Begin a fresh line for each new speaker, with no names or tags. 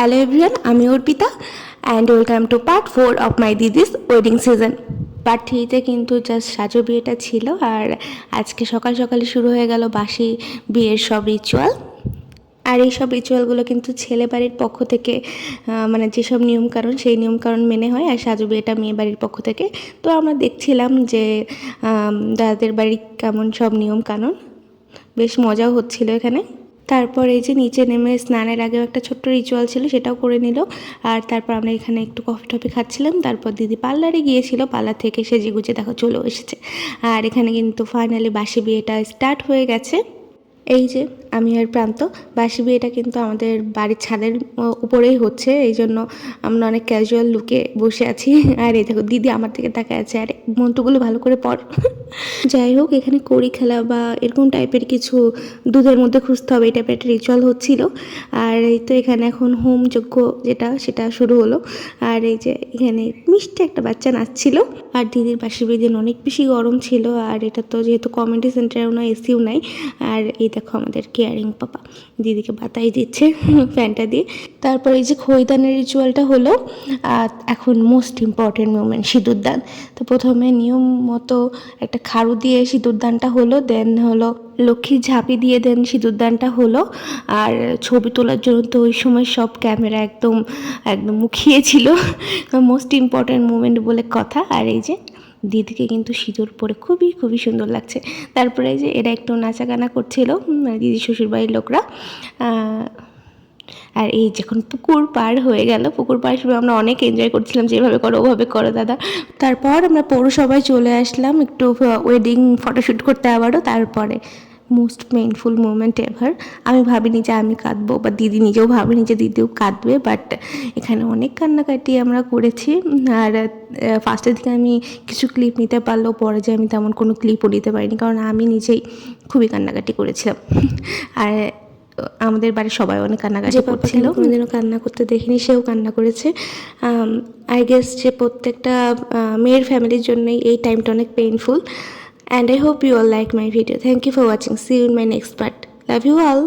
Hello everyone, আমি Arpita and welcome to part 4 of my didi's wedding season. Part 3তে কিন্তু just সাজো বিয়েটা ছিল, আর আজকে সকাল সকালে শুরু হয়ে গেল বাসি বিয়ের সব রিচুয়াল। আর এই সব রিচুয়ালগুলো কিন্তু ছেলে বাড়ির পক্ষ থেকে মানে যেসব নিয়মকানুন সেই নিয়মকানুন মেনে হয়, আর সাজো বিয়েটা মেয়ে বাড়ির পক্ষ থেকে। তো আমরা দেখছিলাম যে দাদাদের বাড়ির কেমন সব নিয়মকানুন, বেশ মজাও হচ্ছিল এখানে। তারপর এই যে নিচে নেমে স্নানের আগেও একটা ছোট্ট রিচুয়াল ছিল, সেটাও করে নিল। আর তারপর আমরা এখানে একটু কফি টফি খাচ্ছিলাম। তারপর দিদি পার্লারে গিয়েছিল, পার্লার থেকে সেজে গুজে দেখো চলে এসেছে। আর এখানে কিন্তু ফাইনালি বাসি বিয়েটা স্টার্ট হয়ে গেছে। এই যে আমি আর প্রান্ত, বাসি বিয়েটা কিন্তু আমাদের বাড়ির ছাদের উপরেই হচ্ছে, এই জন্য আমরা অনেক ক্যাজুয়াল লুকে বসে আছি। আর এই দেখো দিদি আমার দিকে তাকায় আছে, আরে মন্ত্রগুলো ভালো করে পড়। যাই হোক, এখানে কড়ি খেলা বা এরকম টাইপের কিছু দুধের মধ্যে খুঁজতে হবে, এই টাইপের একটা রিচুয়াল হচ্ছিল। আর এই তো এখানে এখন হোম যজ্ঞ সেটা শুরু হলো। আর এই যে এখানে মিষ্টি একটা বাচ্চা নাচছিল। আর দিদির বাসি বিয়ের দিন অনেক বেশি গরম ছিল, আর এটা তো যেহেতু কমিউনিটি সেন্টারেও নয়, এসিও নাই। আর এই দেখো আমাদের কেয়ারিং পাপা দিদিকে বাতাই দিচ্ছে ফ্যানটা দিয়ে। তারপর এই যে খৈদানের রিচুয়ালটা হলো। আর এখন মোস্ট ইম্পর্টেন্ট মোমেন্ট, সিঁদুরদান। তো প্রথমে নিয়ম মতো একটা খাড়ু দিয়ে সিঁদুরদানটা হলো, দেন হলো লক্ষ্মীর ঝাঁপি দিয়ে দেন সিঁদুরদানটা হলো। আর ছবি তোলার জন্য তো ওই সময় সব ক্যামেরা একদম মুখিয়েছিল, মোস্ট ইম্পর্টেন্ট মোমেন্ট বলে কথা। আর এই যে দিদিকে কিন্তু সিঁদুর পরে খুবই খুবই সুন্দর লাগছে। তারপরে যে এরা একটু নাচা গানা করছিল দিদি শ্বশুরবাড়ির লোকরা। আর এই যখন পুকুর পার হয়ে গেল, পুকুর পাড়ের সময় আমরা অনেক এনজয় করছিলাম, যেভাবে করো ওভাবে করো দাদা। তারপর আমরা পৌরসভায় চলে আসলাম একটু ওয়েডিং ফটোশ্যুট করতে আবারও। তারপরে মোস্ট পেইনফুল মোমেন্ট এভার, আমি ভাবিনি যে আমি কাঁদবো, বা দিদি নিজেও ভাবিনি যে দিদিও কাঁদবে, বাট এখানে অনেক কান্নাকাটি আমরা করেছি। আর ফার্স্টের দিকে আমি কিছু ক্লিপ নিতে পারলেও পরে যে আমি তেমন কোনো ক্লিপও নিতে পারিনি, কারণ আমি নিজেই খুবই কান্নাকাটি করেছিলাম। আর আমাদের বাড়ির সবাই অনেক কান্নাকাটি করছিল, কোনোদিনও কান্না করতে দেখিনি, সেও কান্না করেছে। আই গেস যে প্রত্যেকটা মেয়ের ফ্যামিলির জন্যই এই টাইমটা অনেক painful. And I hope you all like my video. Thank you for watching. See you in my next part. Love you all.